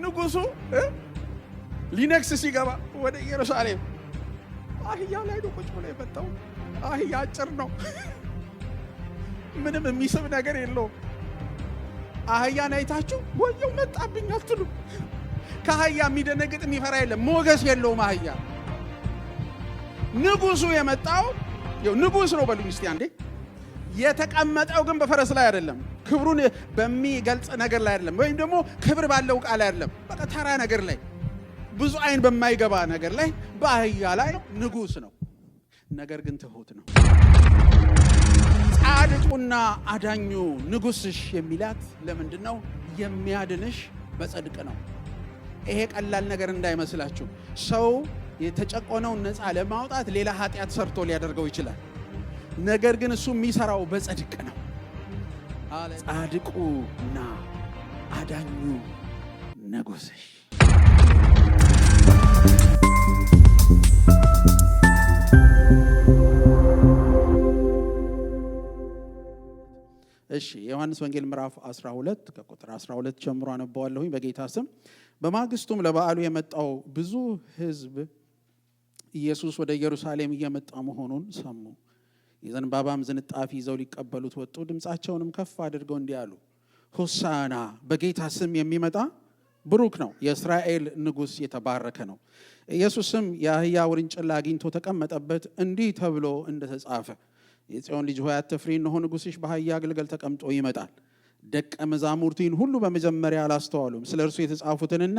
ንጉሱ ሊነክስ ሲገባ ወደ ኢየሩሳሌም አህያ ላይ ነው ቁጭ ብሎ የመጣው። አህያ አጭር ነው፣ ምንም የሚስብ ነገር የለውም። አህያን አይታችሁ ወየው መጣብኝ አትሉ። ከአህያ የሚደነግጥ የሚፈራ የለም፣ ሞገስ የለውም አህያ። ንጉሱ የመጣው ንጉስ ነው በሉኝ እስቲ አንዴ። የተቀመጠው ግን በፈረስ ላይ አይደለም፣ ክብሩን በሚገልጽ ነገር ላይ አይደለም፣ ወይም ደግሞ ክብር ባለው ቃል አይደለም። በቃ ተራ ነገር ላይ፣ ብዙ አይን በማይገባ ነገር ላይ በአህያ ላይ ንጉስ ነው። ነገር ግን ትሁት ነው። ጻድቁና አዳኙ ንጉስሽ የሚላት ለምንድን ነው? የሚያድንሽ በጽድቅ ነው። ይሄ ቀላል ነገር እንዳይመስላችሁ። ሰው የተጨቆነውን ነፃ ለማውጣት ሌላ ኃጢአት ሰርቶ ሊያደርገው ይችላል። ነገር ግን እሱ የሚሰራው በጽድቅ ነው። ጻድቁና አዳኙ ንጉስሽ። እሺ ዮሐንስ ወንጌል ምዕራፍ 12 ከቁጥር 12 ጀምሮ አነባዋለሁኝ በጌታ ስም። በማግስቱም ለበዓሉ የመጣው ብዙ ሕዝብ ኢየሱስ ወደ ኢየሩሳሌም እየመጣ መሆኑን ሰሙ። የዘንባባም ዝንጣፊ ይዘው ሊቀበሉት ወጡ። ድምፃቸውንም ከፍ አድርገው እንዲህ አሉ፣ ሆሳዕና በጌታ ስም የሚመጣ ብሩክ ነው፣ የእስራኤል ንጉሥ የተባረከ ነው። ኢየሱስም የአህያ ውርንጭላ አግኝቶ ተቀመጠበት፣ እንዲህ ተብሎ እንደተጻፈ የጽዮን ልጅ ሆይ አትፍሪ፣ እነሆ ንጉሥሽ በአህያ ግልገል ተቀምጦ ይመጣል። ደቀ መዛሙርቱ ይህን ሁሉ በመጀመሪያ አላስተዋሉም። ስለ እርሱ የተጻፉትንና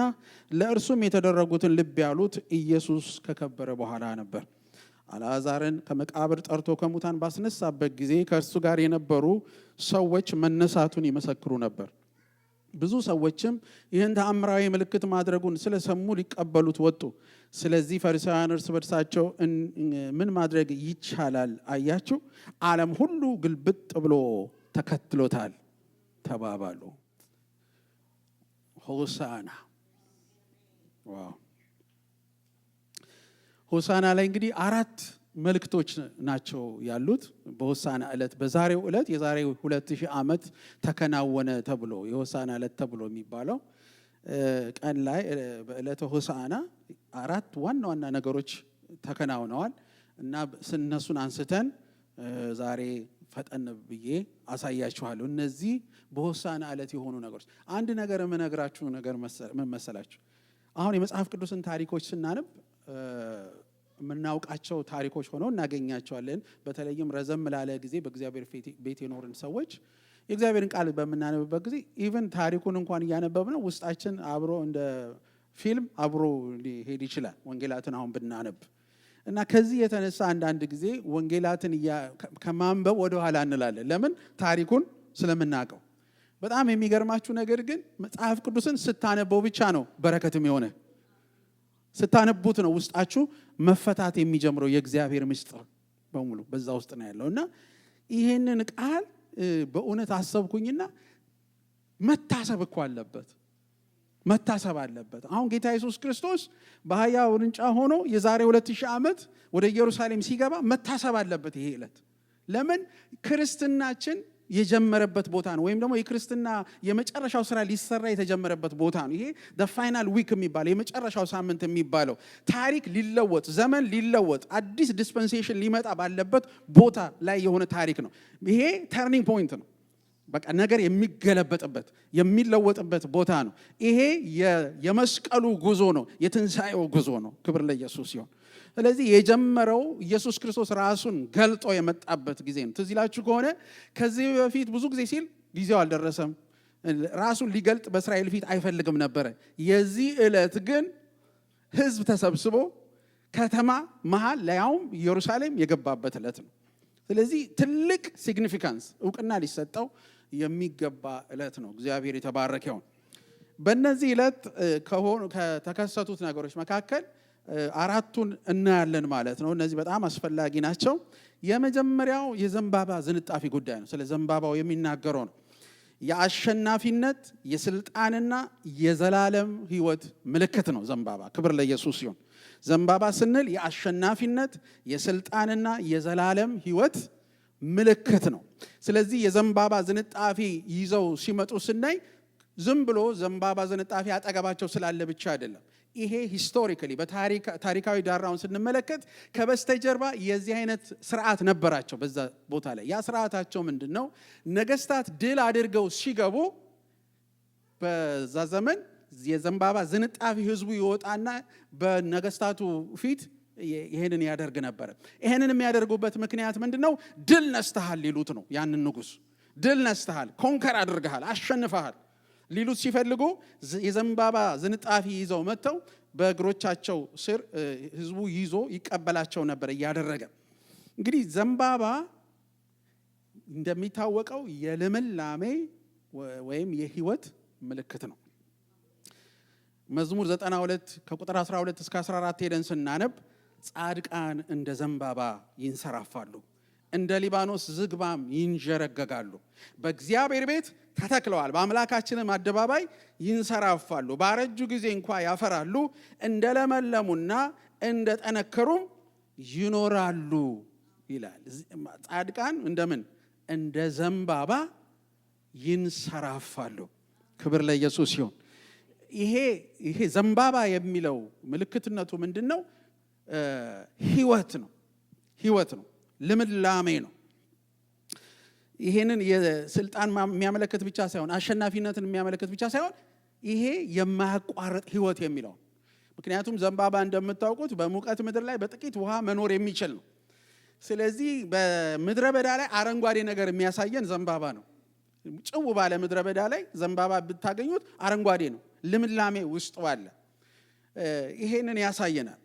ለእርሱም የተደረጉትን ልብ ያሉት ኢየሱስ ከከበረ በኋላ ነበር። አልዓዛርን ከመቃብር ጠርቶ ከሙታን ባስነሳበት ጊዜ ከእርሱ ጋር የነበሩ ሰዎች መነሳቱን ይመሰክሩ ነበር። ብዙ ሰዎችም ይህን ተአምራዊ ምልክት ማድረጉን ስለሰሙ ሊቀበሉት ወጡ። ስለዚህ ፈሪሳውያን እርስ በርሳቸው ምን ማድረግ ይቻላል አያችሁ? ዓለም ሁሉ ግልብጥ ብሎ ተከትሎታል ተባባሉ። ሆሳዕና ዋው! ሆሳዕና ላይ እንግዲህ 4 መልእክቶች ናቸው ያሉት። በሆሳዕና ዕለት በዛሬው ዕለት የዛሬ 2000 ዓመት ተከናወነ ተብሎ የሆሳዕና ዕለት ተብሎ የሚባለው ቀን ላይ በዕለተ ሆሳዕና 4 ዋና ዋና ነገሮች ተከናውነዋል እና እነሱን አንስተን ዛሬ ፈጠን ብዬ አሳያችኋለሁ። እነዚህ በሆሳዕና ዕለት የሆኑ ነገሮች። አንድ ነገር የምነግራችሁ ነገር ምን መሰላችሁ? አሁን የመጽሐፍ ቅዱስን ታሪኮች ስናነብ የምናውቃቸው ታሪኮች ሆነው እናገኛቸዋለን። በተለይም ረዘም ላለ ጊዜ በእግዚአብሔር ቤት የኖርን ሰዎች የእግዚአብሔርን ቃል በምናነብበት ጊዜ ኢቭን ታሪኩን እንኳን እያነበብነው ውስጣችን አብሮ እንደ ፊልም አብሮ ሊሄድ ይችላል። ወንጌላትን አሁን ብናነብ እና ከዚህ የተነሳ አንዳንድ ጊዜ ወንጌላትን ከማንበብ ወደ ኋላ እንላለን። ለምን? ታሪኩን ስለምናውቀው። በጣም የሚገርማችሁ ነገር ግን መጽሐፍ ቅዱስን ስታነበው ብቻ ነው በረከትም የሆነ ስታነቡት ነው ውስጣችሁ መፈታት የሚጀምረው። የእግዚአብሔር ምስጢር በሙሉ በዛ ውስጥ ነው ያለው እና ይሄንን ቃል በእውነት አሰብኩኝና መታሰብ እኮ አለበት፣ መታሰብ አለበት። አሁን ጌታ ኢየሱስ ክርስቶስ በአህያ ውርንጫ ሆኖ የዛሬ 2000 ዓመት ወደ ኢየሩሳሌም ሲገባ መታሰብ አለበት ይሄ ዕለት። ለምን? ክርስትናችን የጀመረበት ቦታ ነው፣ ወይም ደግሞ የክርስትና የመጨረሻው ስራ ሊሰራ የተጀመረበት ቦታ ነው። ይሄ the final week የሚባለው የመጨረሻው ሳምንት የሚባለው ታሪክ ሊለወጥ፣ ዘመን ሊለወጥ፣ አዲስ ዲስፐንሴሽን ሊመጣ ባለበት ቦታ ላይ የሆነ ታሪክ ነው። ይሄ ተርኒንግ ፖይንት ነው። በቃ ነገር የሚገለበጥበት የሚለወጥበት ቦታ ነው። ይሄ የመስቀሉ ጉዞ ነው፣ የትንሣኤው ጉዞ ነው። ክብር ለኢየሱስ ይሁን። ስለዚህ የጀመረው ኢየሱስ ክርስቶስ ራሱን ገልጦ የመጣበት ጊዜ ነው። ትዝ ይላችሁ ከሆነ ከዚህ በፊት ብዙ ጊዜ ሲል ጊዜው አልደረሰም፣ ራሱን ሊገልጥ በእስራኤል ፊት አይፈልግም ነበረ። የዚህ ዕለት ግን ሕዝብ ተሰብስቦ ከተማ መሃል ላይም ኢየሩሳሌም የገባበት ዕለት ነው። ስለዚህ ትልቅ ሲግኒፊካንስ እውቅና ሊሰጠው የሚገባ ዕለት ነው። እግዚአብሔር የተባረከ ይሁን። በእነዚህ ዕለት ከተከሰቱት ነገሮች መካከል 4ቱን እናያለን ማለት ነው። እነዚህ በጣም አስፈላጊ ናቸው። የመጀመሪያው የዘንባባ ዝንጣፊ ጉዳይ ነው። ስለ ዘንባባው የሚናገረው ነው። የአሸናፊነት የስልጣንና የዘላለም ሕይወት ምልክት ነው ዘንባባ። ክብር ለኢየሱስ ይሁን። ዘንባባ ስንል የአሸናፊነት የስልጣንና የዘላለም ሕይወት ምልክት ነው። ስለዚህ የዘንባባ ዝንጣፊ ይዘው ሲመጡ ስናይ ዝም ብሎ ዘንባባ ዝንጣፊ አጠገባቸው ስላለ ብቻ አይደለም። ይሄ ሂስቶሪካሊ በታሪካዊ ዳራውን ስንመለከት ከበስተጀርባ የዚህ አይነት ስርዓት ነበራቸው በዛ ቦታ ላይ። ያ ስርዓታቸው ምንድነው? ነገስታት ድል አድርገው ሲገቡ በዛ ዘመን የዘንባባ ዝንጣፊ ህዝቡ ይወጣና በነገስታቱ ፊት ይሄንን ያደርግ ነበር። ይሄንን የሚያደርጉበት ምክንያት ምንድነው? ድል ነስተሃል ሊሉት ነው። ያንን ንጉስ ድል ነስተሃል፣ ኮንከር አድርገሃል፣ አሸንፈሃል ሊሉት ሲፈልጉ የዘንባባ ዝንጣፊ ይዘው መጥተው በእግሮቻቸው ስር ህዝቡ ይዞ ይቀበላቸው ነበር እያደረገ። እንግዲህ ዘንባባ እንደሚታወቀው የልምላሜ ወይም የህይወት ምልክት ነው። መዝሙር 92 ከቁጥር 12 እስከ 14 ሄደን ስናነብ ጻድቃን እንደ ዘንባባ ይንሰራፋሉ፣ እንደ ሊባኖስ ዝግባም ይንጀረገጋሉ። በእግዚአብሔር ቤት ተተክለዋል፣ በአምላካችንም አደባባይ ይንሰራፋሉ። ባረጁ ጊዜ እንኳ ያፈራሉ፣ እንደለመለሙና እንደጠነከሩም ይኖራሉ ይላል። ጻድቃን እንደምን? እንደ ዘንባባ ይንሰራፋሉ። ክብር ለኢየሱስ ይሁን። ይሄ ዘንባባ የሚለው ምልክትነቱ ምንድነው? ህይወት ነው። ህይወት ነው፣ ልምላሜ ነው። ይሄንን የስልጣን የሚያመለክት ብቻ ሳይሆን አሸናፊነትን የሚያመለክት ብቻ ሳይሆን ይሄ የማያቋርጥ ህይወት የሚለው። ምክንያቱም ዘንባባ እንደምታውቁት በሙቀት ምድር ላይ በጥቂት ውሃ መኖር የሚችል ነው። ስለዚህ በምድረ በዳ ላይ አረንጓዴ ነገር የሚያሳየን ዘንባባ ነው። ጭው ባለ ምድረ በዳ ላይ ዘንባባ ብታገኙት አረንጓዴ ነው፣ ልምላሜ ውስጡ አለ። ይሄንን ያሳየናል።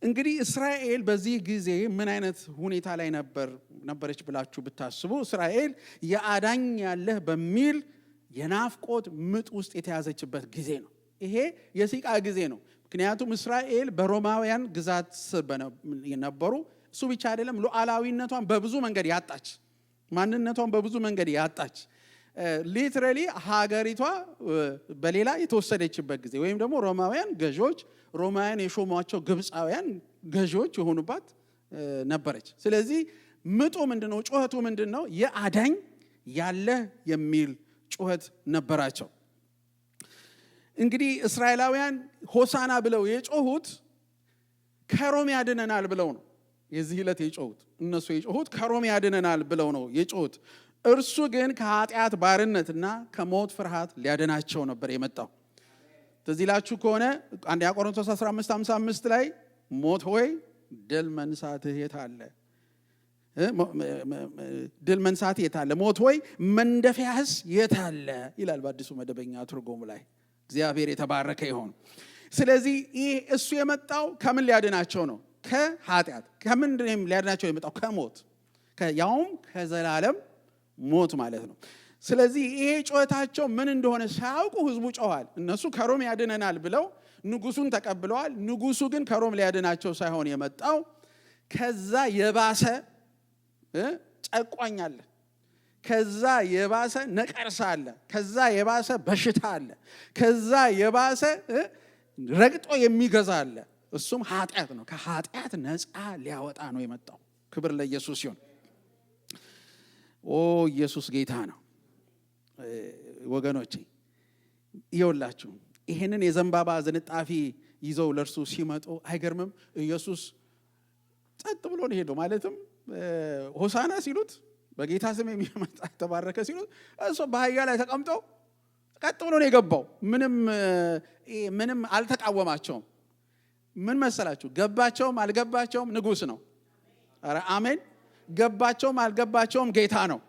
እንግዲህ እስራኤል በዚህ ጊዜ ምን አይነት ሁኔታ ላይ ነበረች ብላችሁ ብታስቡ፣ እስራኤል የአዳኝ ያለህ በሚል የናፍቆት ምጥ ውስጥ የተያዘችበት ጊዜ ነው። ይሄ የሲቃ ጊዜ ነው። ምክንያቱም እስራኤል በሮማውያን ግዛት ስር ነበሩ። እሱ ብቻ አይደለም፣ ሉዓላዊነቷን በብዙ መንገድ ያጣች፣ ማንነቷን በብዙ መንገድ ያጣች፣ ሊትራሊ ሀገሪቷ በሌላ የተወሰደችበት ጊዜ፣ ወይም ደግሞ ሮማውያን ገዢዎች፣ ሮማውያን የሾሟቸው ግብፃውያን ገዢዎች የሆኑባት ነበረች። ስለዚህ ምጡ ምንድነው? ጩኸቱ ምንድነው? የአዳኝ ያለ የሚል ጩኸት ነበራቸው። እንግዲህ እስራኤላውያን ሆሳና ብለው የጮሁት ከሮም ያድነናል ብለው ነው። የዚህ ዕለት የጮሁት እነሱ የጮሁት ከሮም ያድነናል ብለው ነው የጮሁት። እርሱ ግን ከኃጢአት ባርነትና ከሞት ፍርሃት ሊያድናቸው ነበር የመጣው። ትዝ ይላችሁ ከሆነ አንደኛ ቆሮንቶስ 15:55 ላይ ሞት ሆይ ድል መንሳትህ የት አለ? ድል መንሳትህ የት አለ? ሞት ሆይ መንደፊያህስ የት አለ ይላል በአዲሱ መደበኛ ትርጉም ላይ። እግዚአብሔር የተባረከ ይሁን። ስለዚህ ይህ እሱ የመጣው ከምን ሊያድናቸው ነው? ከኃጢአት። ከምን ሊያድናቸው የመጣው? ከሞት፣ ያውም ከዘላለም ሞት ማለት ነው። ስለዚህ ይሄ ጩኸታቸው ምን እንደሆነ ሳያውቁ ህዝቡ ጮኋል። እነሱ ከሮም ያድነናል ብለው ንጉሱን ተቀብለዋል። ንጉሱ ግን ከሮም ሊያድናቸው ሳይሆን የመጣው ከዛ የባሰ ጨቋኝ አለ፣ ከዛ የባሰ ነቀርሳ አለ፣ ከዛ የባሰ በሽታ አለ፣ ከዛ የባሰ ረግጦ የሚገዛ አለ። እሱም ኃጢአት ነው። ከኃጢአት ነፃ ሊያወጣ ነው የመጣው። ክብር ለኢየሱስ ይሁን። ኢየሱስ ጌታ ነው። ወገኖቼ ይኸውላችሁ ይሄንን የዘንባባ ዝንጣፊ ይዘው ለእርሱ ሲመጡ አይገርምም? ኢየሱስ ጸጥ ብሎ ነው ሄደው። ማለትም ሆሳና ሲሉት በጌታ ስም የሚመጣ ተባረከ ሲሉት እሱ በአህያ ላይ ተቀምጦ ቀጥ ብሎ ነው የገባው። ምንም አልተቃወማቸውም። ምን መሰላችሁ? ገባቸውም አልገባቸውም ንጉስ ነው። ኧረ አሜን። ገባቸውም አልገባቸውም ጌታ ነው።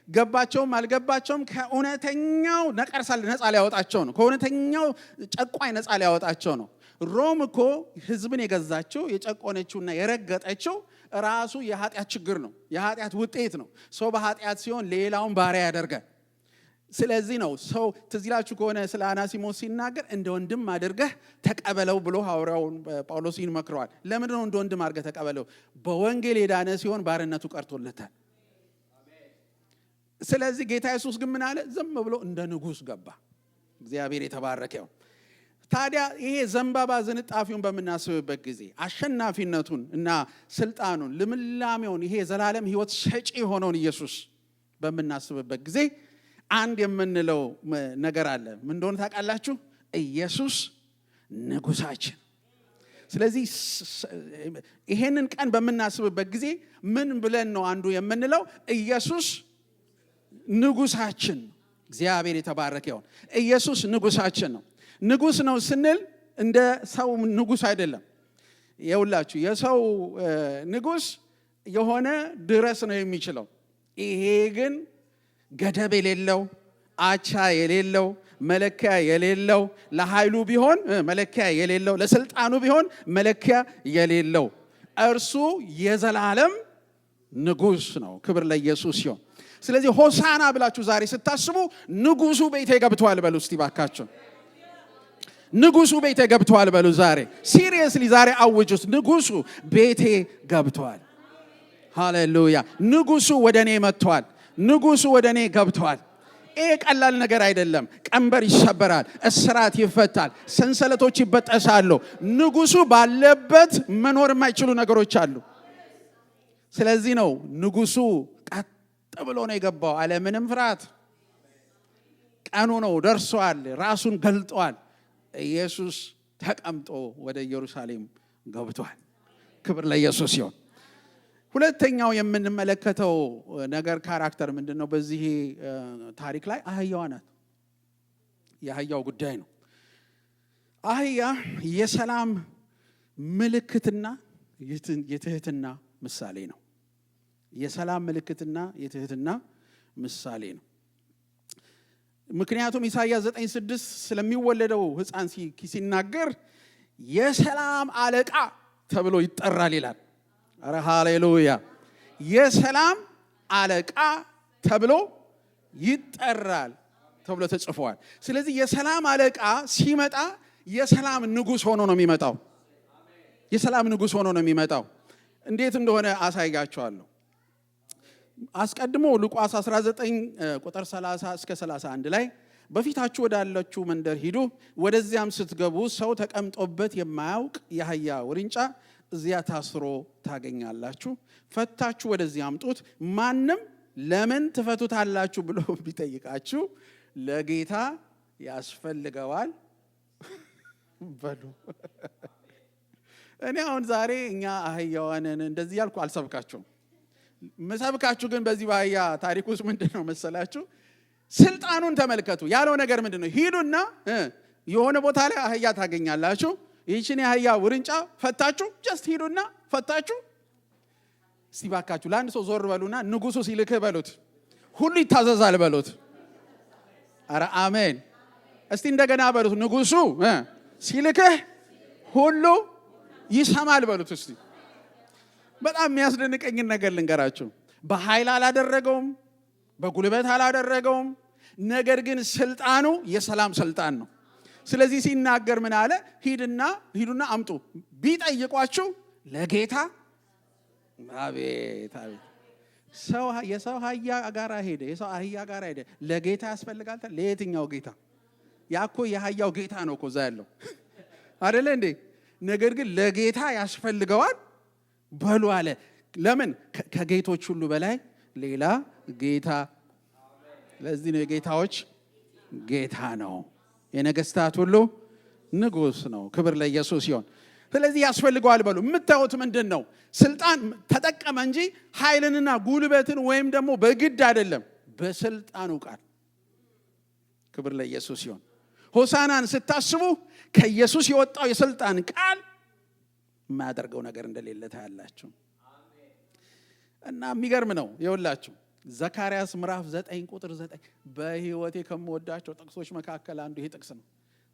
ገባቸውም አልገባቸውም ከእውነተኛው ነቀርሳ ነፃ ሊያወጣቸው ነው። ከእውነተኛው ጨቋኝ ነፃ ሊያወጣቸው ነው። ሮም እኮ ህዝብን የገዛችው የጨቆነችውና የረገጠችው ራሱ የኃጢአት ችግር ነው፣ የኃጢአት ውጤት ነው። ሰው በኃጢአት ሲሆን ሌላውን ባሪያ ያደርጋል። ስለዚህ ነው ሰው ትዝ ይላችሁ ከሆነ ስለ አናሲሞስ ሲናገር እንደ ወንድም አድርገህ ተቀበለው ብሎ ሐዋርያውን ጳውሎስ ይመክረዋል። ለምን ነው እንደ ወንድም አድርገህ ተቀበለው? በወንጌል የዳነ ሲሆን ባርነቱ ቀርቶለታል። ስለዚህ ጌታ ኢየሱስ ግን ምን አለ? ዝም ብሎ እንደ ንጉስ ገባ። እግዚአብሔር የተባረከው። ታዲያ ይሄ ዘንባባ ዝንጣፊውን በምናስብበት ጊዜ አሸናፊነቱን እና ስልጣኑን፣ ልምላሜውን፣ ይሄ ዘላለም ህይወት ሰጪ የሆነውን ኢየሱስ በምናስብበት ጊዜ አንድ የምንለው ነገር አለ። ምን እንደሆነ ታውቃላችሁ? ኢየሱስ ንጉሳችን። ስለዚህ ይሄንን ቀን በምናስብበት ጊዜ ምን ብለን ነው አንዱ የምንለው? ኢየሱስ ንጉሳችን። እግዚአብሔር የተባረከ ይሁን። ኢየሱስ ንጉሳችን ነው። ንጉስ ነው ስንል እንደ ሰው ንጉስ አይደለም። ይኸውላችሁ የሰው ንጉስ የሆነ ድረስ ነው የሚችለው። ይሄ ግን ገደብ የሌለው፣ አቻ የሌለው፣ መለኪያ የሌለው፣ ለኃይሉ ቢሆን መለኪያ የሌለው፣ ለስልጣኑ ቢሆን መለኪያ የሌለው እርሱ የዘላለም ንጉስ ነው። ክብር ለኢየሱስ ይሁን። ስለዚህ ሆሳና ብላችሁ ዛሬ ስታስቡ ንጉሱ ቤቴ ገብቷል በሉ እስቲ ባካችሁ። ንጉሱ ቤቴ ገብቷል በሉ ዛሬ። ሲሪየስሊ ዛሬ አውጁት። ንጉሱ ቤቴ ገብቷል። ሃሌሉያ። ንጉሱ ወደኔ መጥቷል። ንጉሱ ወደኔ ገብቷል። ይሄ ቀላል ነገር አይደለም። ቀንበር ይሰበራል፣ እስራት ይፈታል፣ ሰንሰለቶች ይበጠሳሉ። ንጉሱ ባለበት መኖር የማይችሉ ነገሮች አሉ። ስለዚህ ነው ንጉሱ ቀጥ ብሎ ነው የገባው፣ አለምንም ፍርሃት። ቀኑ ነው ደርሷል፣ ራሱን ገልጧል። ኢየሱስ ተቀምጦ ወደ ኢየሩሳሌም ገብቷል። ክብር ለኢየሱስ ይሁን። ሁለተኛው የምንመለከተው ነገር ካራክተር ምንድነው? በዚህ ታሪክ ላይ አህያዋ ናት። የአህያው ጉዳይ ነው። አህያ የሰላም ምልክትና የትህትና ምሳሌ ነው። የሰላም ምልክትና የትህትና ምሳሌ ነው። ምክንያቱም ኢሳይያስ 9:6 ስለሚወለደው ሕፃን ሲናገር የሰላም አለቃ ተብሎ ይጠራል ይላል። አረ ሃሌሉያ! የሰላም አለቃ ተብሎ ይጠራል ተብሎ ተጽፏል። ስለዚህ የሰላም አለቃ ሲመጣ የሰላም ንጉስ ሆኖ ነው የሚመጣው። የሰላም ንጉስ ሆኖ ነው የሚመጣው። እንዴት እንደሆነ አሳያችኋለሁ። አስቀድሞ ሉቃስ 19 ቁጥር 30 እስከ 31 ላይ በፊታችሁ ወዳለችው መንደር ሂዱ፣ ወደዚያም ስትገቡ ሰው ተቀምጦበት የማያውቅ የአህያ ውርንጫ እዚያ ታስሮ ታገኛላችሁ። ፈታችሁ ወደዚህ አምጡት። ማንም ለምን ትፈቱታላችሁ ብሎ ቢጠይቃችሁ ለጌታ ያስፈልገዋል በሉ። እኔ አሁን ዛሬ እኛ አህያዋንን እንደዚህ ያልኩ አልሰብካችሁም። መሰብካችሁ ግን በዚህ በአህያ ታሪክ ውስጥ ምንድነው መሰላችሁ? ስልጣኑን ተመልከቱ። ያለው ነገር ምንድነው? ሂዱና የሆነ ቦታ ላይ አህያ ታገኛላችሁ። ይህችን የአህያ ውርንጫ ፈታችሁ፣ ጀስት ሂዱና ፈታችሁ። እስቲ ባካችሁ ለአንድ ሰው ዞር በሉና ንጉሱ ሲልክህ በሉት፣ ሁሉ ይታዘዛል በሉት። አረ አሜን። እስቲ እንደገና በሉት፣ ንጉሱ ሲልክህ ሁሉ ይሰማል በሉት። እስቲ በጣም የሚያስደንቀኝን ነገር ልንገራችሁ። በኃይል አላደረገውም፣ በጉልበት አላደረገውም። ነገር ግን ስልጣኑ የሰላም ስልጣን ነው። ስለዚህ ሲናገር ምን አለ? ሂዱና አምጡ። ቢጠይቋችሁ ለጌታ አቤት አቤት። የሰው አህያ ጋር ሄደ፣ የሰው አህያ ጋር ሄደ። ለጌታ ያስፈልጋል። ለየትኛው ጌታ? ያኮ የአህያው ጌታ ነው እኮ እዛ ያለው አይደለ እንዴ? ነገር ግን ለጌታ ያስፈልገዋል በሉ አለ። ለምን? ከጌቶች ሁሉ በላይ ሌላ ጌታ። ለዚህ ነው የጌታዎች ጌታ ነው፣ የነገስታት ሁሉ ንጉስ ነው። ክብር ለኢየሱስ ይሁን። ስለዚህ ያስፈልገዋል በሉ። የምታዩት ምንድን ነው? ስልጣን ተጠቀመ እንጂ ኃይልንና ጉልበትን ወይም ደግሞ በግድ አይደለም፣ በስልጣኑ ቃል። ክብር ለኢየሱስ ይሁን። ሆሳናን ስታስቡ ከኢየሱስ የወጣው የስልጣን ቃል የማያደርገው ነገር እንደሌለ ታያላችሁ። እና የሚገርም ነው። ይኸውላችሁ ዘካርያስ ምዕራፍ 9 ቁጥር 9 በህይወቴ ከምወዳቸው ጥቅሶች መካከል አንዱ ይሄ ጥቅስ ነው።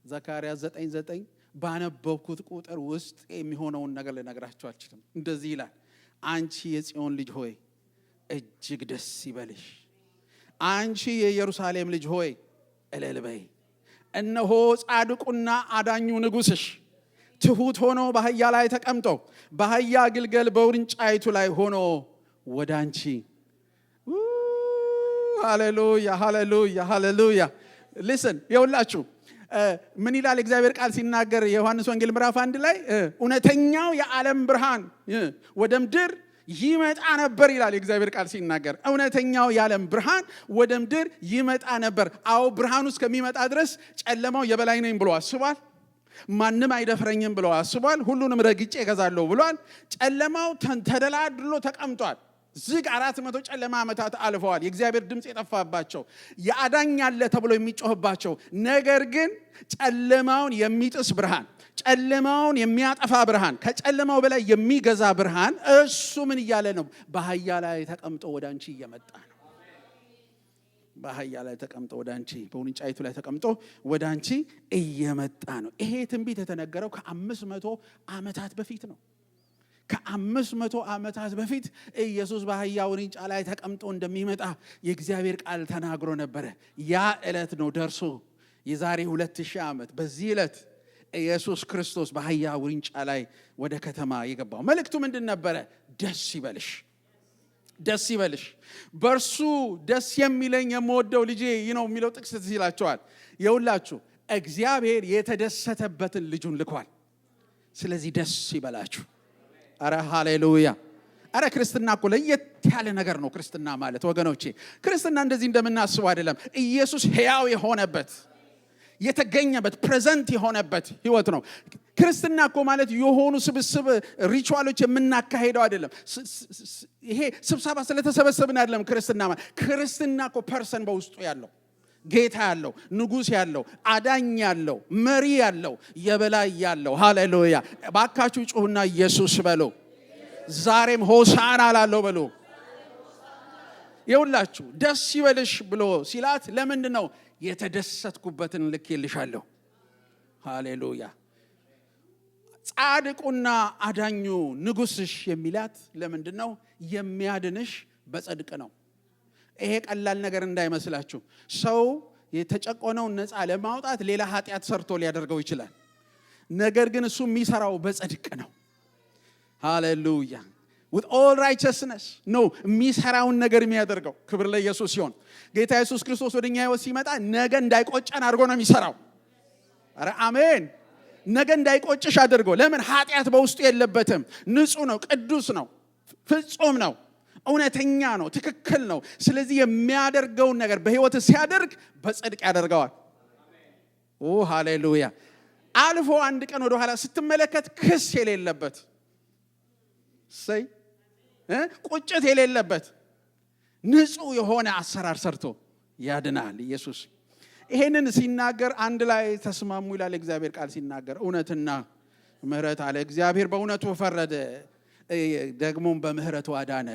ዘካርያስ 9:9 ባነበብኩት ቁጥር ውስጥ የሚሆነውን ነገር ልነግራችሁ አልችልም። እንደዚህ ይላል፣ አንቺ የጽዮን ልጅ ሆይ እጅግ ደስ ይበልሽ፣ አንቺ የኢየሩሳሌም ልጅ ሆይ እልል በይ። እነሆ ጻድቁና አዳኙ ንጉስሽ ትሁት ሆኖ በአህያ ላይ ተቀምጦ በአህያ ግልገል በውርንጫይቱ ላይ ሆኖ ወደ አንቺ። ሃሌሉያ ሃሌሉያ ሃሌሉያ። ሊስን ይኸውላችሁ ምን ይላል እግዚአብሔር ቃል ሲናገር የዮሐንስ ወንጌል ምዕራፍ 1 ላይ እውነተኛው የዓለም ብርሃን ወደ ምድር ይመጣ ነበር ይላል የእግዚአብሔር ቃል ሲናገር። እውነተኛው የዓለም ብርሃን ወደ ምድር ይመጣ ነበር። አዎ ብርሃኑ እስከሚመጣ ድረስ ጨለማው የበላይ ነኝ ብሎ አስቧል። ማንም አይደፍረኝም ብሎ አስቧል። ሁሉንም ረግጬ እገዛለሁ ብሏል። ጨለማው ተደላድሎ ተቀምጧል። ዝግ 400 ጨለማ ዓመታት አልፈዋል። የእግዚአብሔር ድምፅ የጠፋባቸው የአዳኝ አለ ተብሎ የሚጮህባቸው፣ ነገር ግን ጨለማውን የሚጥስ ብርሃን፣ ጨለማውን የሚያጠፋ ብርሃን፣ ከጨለማው በላይ የሚገዛ ብርሃን እሱ ምን እያለ ነው? በአህያ ላይ ተቀምጦ ወደ አንቺ እየመጣ ነው። በአህያ ላይ ተቀምጦ ወደ አንቺ፣ በውርንጫይቱ ላይ ተቀምጦ ወደ አንቺ እየመጣ ነው። ይሄ ትንቢት የተነገረው ከ500 ዓመታት በፊት ነው። ከ500 ዓመታት በፊት ኢየሱስ በአህያ ውርንጫ ላይ ተቀምጦ እንደሚመጣ የእግዚአብሔር ቃል ተናግሮ ነበረ። ያ ዕለት ነው ደርሶ የዛሬ 2000 ዓመት በዚህ ዕለት ኢየሱስ ክርስቶስ በአህያ ውርንጫ ላይ ወደ ከተማ የገባው። መልእክቱ ምንድን ነበረ? ደስ ይበልሽ፣ ደስ ይበልሽ፣ በእርሱ ደስ የሚለኝ የምወደው ልጄ ነው የሚለው ጥቅስ ትዝ ይላችኋል። የሁላችሁ እግዚአብሔር የተደሰተበትን ልጁን ልኳል። ስለዚህ ደስ ይበላችሁ። አረ ሃሌሉያ! አረ ክርስትና እኮ ለየት ያለ ነገር ነው። ክርስትና ማለት ወገኖቼ፣ ክርስትና እንደዚህ እንደምናስበው አይደለም። ኢየሱስ ሕያው የሆነበት የተገኘበት ፕሬዘንት የሆነበት ህይወት ነው። ክርስትና እኮ ማለት የሆኑ ስብስብ ሪቹዋሎች የምናካሄደው አይደለም። ይሄ ስብሰባ ስለተሰበሰብን አይደለም። ክርስትና ማለት ክርስትና እኮ ፐርሰን በውስጡ ያለው ጌታ ያለው ንጉሥ ያለው አዳኝ ያለው መሪ ያለው የበላይ ያለው። ሃሌሉያ! ባካችሁ ጩሁና ኢየሱስ በሉ። ዛሬም ሆሳና ላለው በሉ። ይውላችሁ ደስ ይበልሽ ብሎ ሲላት ለምንድን ነው? የተደሰትኩበትን ልኬልሻለሁ። ሃሌሉያ! ጻድቁና አዳኙ ንጉሥሽ የሚላት ለምንድን ነው? የሚያድንሽ በጽድቅ ነው። ይሄ ቀላል ነገር እንዳይመስላችሁ። ሰው የተጨቆነውን ነፃ ለማውጣት ሌላ ኃጢአት ሰርቶ ሊያደርገው ይችላል። ነገር ግን እሱ የሚሰራው በጽድቅ ነው። ሃሌሉያ! with all righteousness ነው የሚሰራውን ነገር የሚያደርገው። ክብር ለኢየሱስ ሲሆን ጌታ ኢየሱስ ክርስቶስ ወደኛ ህይወት ሲመጣ ነገ እንዳይቆጨን አድርጎ ነው የሚሰራው። አረ አሜን! ነገ እንዳይቆጭሽ አድርጎ። ለምን? ኃጢአት በውስጡ የለበትም። ንጹህ ነው፣ ቅዱስ ነው፣ ፍጹም ነው፣ እውነተኛ ነው፣ ትክክል ነው። ስለዚህ የሚያደርገውን ነገር በህይወት ሲያደርግ በጽድቅ ያደርገዋል። ኦ ሃሌሉያ! አልፎ አንድ ቀን ወደ ኋላ ስትመለከት ክስ የሌለበት ሰይ ቁጭት የሌለበት ንጹህ የሆነ አሰራር ሰርቶ ያድናል ኢየሱስ። ይሄንን ሲናገር አንድ ላይ ተስማሙ ይላል እግዚአብሔር ቃል ሲናገር። እውነትና ምህረት አለ። እግዚአብሔር በእውነቱ ፈረደ፣ ደግሞም በምህረቱ አዳነ።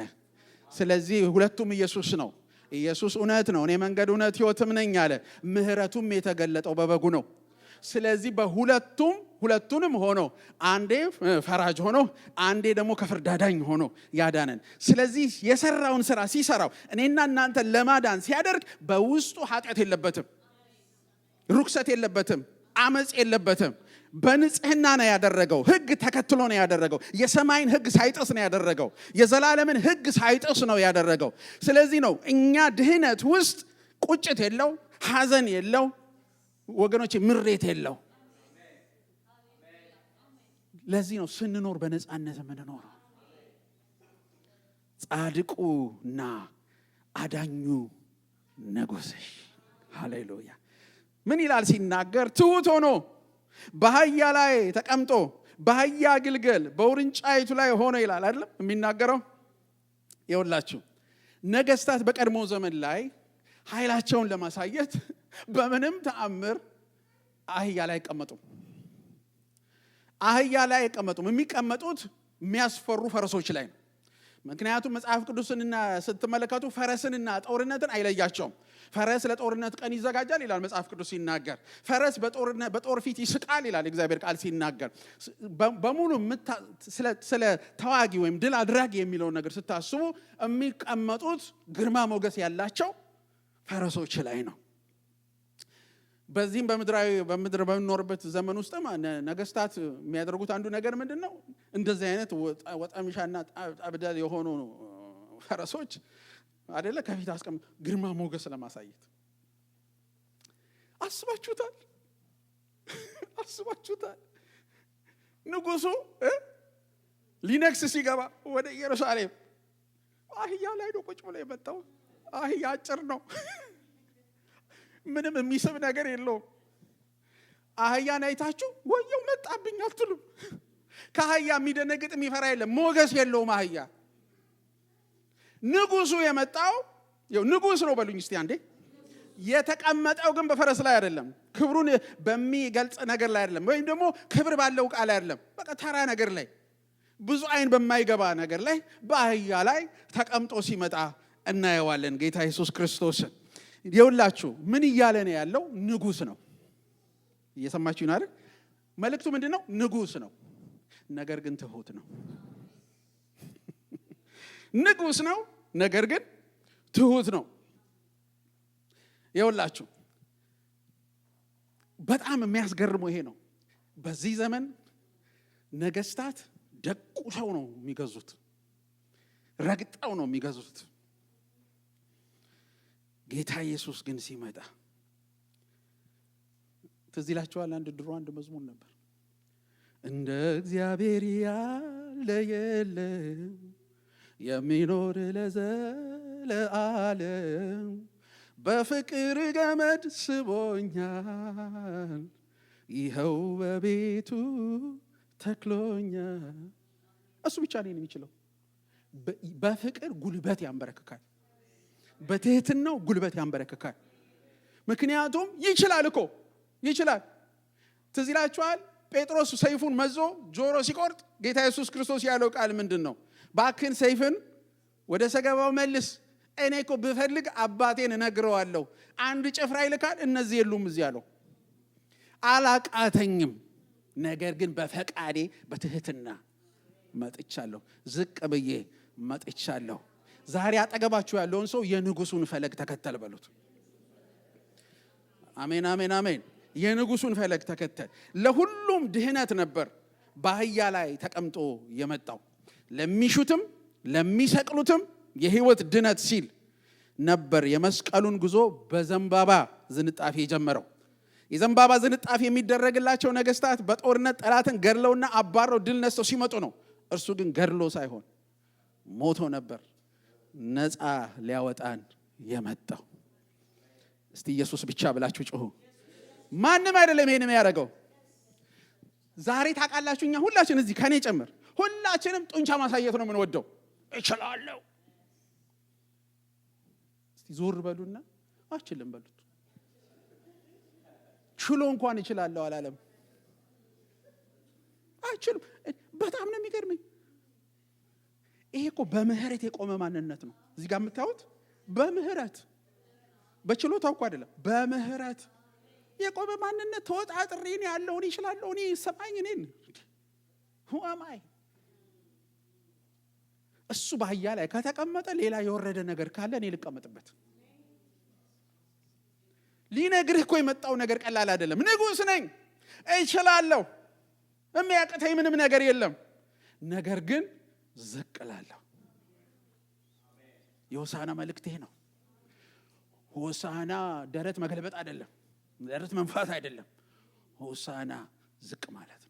ስለዚህ ሁለቱም ኢየሱስ ነው። ኢየሱስ እውነት ነው። እኔ መንገድ፣ እውነት፣ ህይወትም ነኝ አለ። ምህረቱም የተገለጠው በበጉ ነው። ስለዚህ ሁለቱንም ሆኖ አንዴ ፈራጅ ሆኖ አንዴ ደግሞ ከፍርድ አዳኝ ሆኖ ያዳነን። ስለዚህ የሰራውን ስራ ሲሰራው እኔና እናንተን ለማዳን ሲያደርግ በውስጡ ኃጢአት የለበትም፣ ርኩሰት የለበትም፣ አመጽ የለበትም። በንጽህና ነው ያደረገው። ህግ ተከትሎ ነው ያደረገው። የሰማይን ህግ ሳይጥስ ነው ያደረገው። የዘላለምን ህግ ሳይጥስ ነው ያደረገው። ስለዚህ ነው እኛ ድህነት ውስጥ ቁጭት የለው፣ ሐዘን የለው ወገኖች፣ ምሬት የለው። ለዚህ ነው ስንኖር በነፃነት የምንኖረው። ጻድቁና አዳኙ ንጉሥሽ። ሃሌሉያ! ምን ይላል ሲናገር? ትሑት ሆኖ በአህያ ላይ ተቀምጦ በአህያ ግልገል በውርንጫይቱ ላይ ሆኖ ይላል አይደለም የሚናገረው። ይኸውላችሁ ነገስታት በቀድሞ ዘመን ላይ ኃይላቸውን ለማሳየት በምንም ተአምር አህያ ላይ አይቀመጡም። አህያ ላይ አይቀመጡም። የሚቀመጡት የሚያስፈሩ ፈረሶች ላይ ነው። ምክንያቱም መጽሐፍ ቅዱስንና ስትመለከቱ ፈረስንና ጦርነትን አይለያቸውም። ፈረስ ለጦርነት ቀን ይዘጋጃል ይላል መጽሐፍ ቅዱስ ሲናገር። ፈረስ በጦር ፊት ይስቃል ይላል እግዚአብሔር ቃል ሲናገር። በሙሉ ስለ ተዋጊ ወይም ድል አድራጊ የሚለውን ነገር ስታስቡ የሚቀመጡት ግርማ ሞገስ ያላቸው ፈረሶች ላይ ነው። በዚህም በምድር በምንኖርበት ዘመን ውስጥ ነገስታት የሚያደርጉት አንዱ ነገር ምንድነው? እንደዚህ አይነት ወጣሚሻና አብዳል የሆኑ ፈረሶች አይደለ ከፊት አስቀምጥ ግርማ ሞገስ ለማሳየት። አስባችሁታል? ንጉሱ ሊነክስ ሲገባ ወደ ኢየሩሳሌም አህያ ላይ ነው ቁጭ ብሎ የመጣው። አህያ አጭር ነው፣ ምንም የሚስብ ነገር የለውም። አህያን አይታችሁ ወየው መጣብኝ አትሉም። ከአህያ የሚደነግጥ የሚፈራ የለም። ሞገስ የለውም አህያ። ንጉሱ የመጣው ይኸው ንጉስ ነው በሉኝ እስቲ አንዴ። የተቀመጠው ግን በፈረስ ላይ አይደለም፣ ክብሩን በሚገልጽ ነገር ላይ አይደለም፣ ወይም ደግሞ ክብር ባለው ቃል አይደለም። በቃ ተራ ነገር ላይ፣ ብዙ አይን በማይገባ ነገር ላይ በአህያ ላይ ተቀምጦ ሲመጣ እናየዋለን። ጌታ ኢየሱስ ክርስቶስ ይኸውላችሁ ምን እያለ ነው ያለው? ንጉስ ነው። እየሰማችሁ ነው አይደል? መልእክቱ ምንድነው? ንጉስ ነው፣ ነገር ግን ትሁት ነው። ንጉስ ነው፣ ነገር ግን ትሁት ነው። ይኸውላችሁ በጣም የሚያስገርመው ይሄ ነው። በዚህ ዘመን ነገስታት ደቁሰው ነው የሚገዙት፣ ረግጠው ነው የሚገዙት። ጌታ ኢየሱስ ግን ሲመጣ ትዝ ይላችኋል። አንድ መዝሙር ነበር። እንደ እግዚአብሔር ያለ የለም፣ የሚኖር ለዘለዓለም፣ በፍቅር ገመድ ስቦኛል፣ ይኸው በቤቱ ተክሎኛል። እሱ ብቻ ነው የሚችለው። በፍቅር ጉልበት ያንበረክካል፣ በትህትናው ጉልበት ያንበረክካል። ምክንያቱም ይችላል እኮ ይችላል። ትዝ ይላችኋል ጴጥሮስ ሰይፉን መዞ ጆሮ ሲቆርጥ ጌታ ኢየሱስ ክርስቶስ ያለው ቃል ምንድን ነው? ባክን ሰይፍን ወደ ሰገባው መልስ፣ እኔ እኮ ብፈልግ አባቴን እነግረዋለሁ። አንድ ጭፍራ ይልካል፣ እነዚህ የሉም እዚህ አለው። አላቃተኝም፣ ነገር ግን በፈቃዴ በትህትና መጥቻለሁ፣ ዝቅ ብዬ መጥቻለሁ። ዛሬ አጠገባችሁ ያለውን ሰው የንጉሱን ፈለግ ተከተል በሉት። አሜን አሜን አሜን። የንጉሱን ፈለግ ተከተል። ለሁሉም ድህነት ነበር በአህያ ላይ ተቀምጦ የመጣው። ለሚሹትም ለሚሰቅሉትም የህይወት ድነት ሲል ነበር የመስቀሉን ጉዞ በዘንባባ ዝንጣፊ የጀመረው። የዘንባባ ዝንጣፊ የሚደረግላቸው ነገስታት በጦርነት ጠላትን ገድለውና አባረው ድል ነስተው ሲመጡ ነው። እርሱ ግን ገድሎ ሳይሆን ሞቶ ነበር ነፃ ሊያወጣን የመጣው። እስቲ ኢየሱስ ብቻ ብላችሁ ጮሁ። ማንም አይደለም ይሄን የሚያደርገው። ዛሬ ታውቃላችሁ እኛ ሁላችን እዚህ ከኔ ጨምር ሁላችንም ጡንቻ ማሳየት ነው የምንወደው። እችላለሁ። እስቲ ዞር በሉና አችልም በሉት። ችሎ እንኳን እችላለሁ አላለም። አይችልም። በጣም ነው የሚገርመኝ። ይሄ እኮ በምህረት የቆመ ማንነት ነው። እዚህ ጋር የምታዩት በምህረት በችሎታው እኮ አይደለም፣ በምህረት የቆመ ማንነት። ተወጣጥሬ እኔ ያለውን ይችላለሁ፣ እኔ ይሰማኝ፣ እኔን ሁአማይ እሱ በአህያ ላይ ከተቀመጠ ሌላ የወረደ ነገር ካለ እኔ ልቀመጥበት። ሊነግርህ እኮ የመጣው ነገር ቀላል አይደለም። ንጉስ ነኝ፣ እችላለሁ፣ የሚያቅተኝ ምንም ነገር የለም፣ ነገር ግን ዝቅ እላለሁ። የሆሳና መልእክት ይሄ ነው። ሆሳና ደረት መገልበጥ አይደለም፣ ደረት መንፋት አይደለም። ሆሳና ዝቅ ማለት ነው።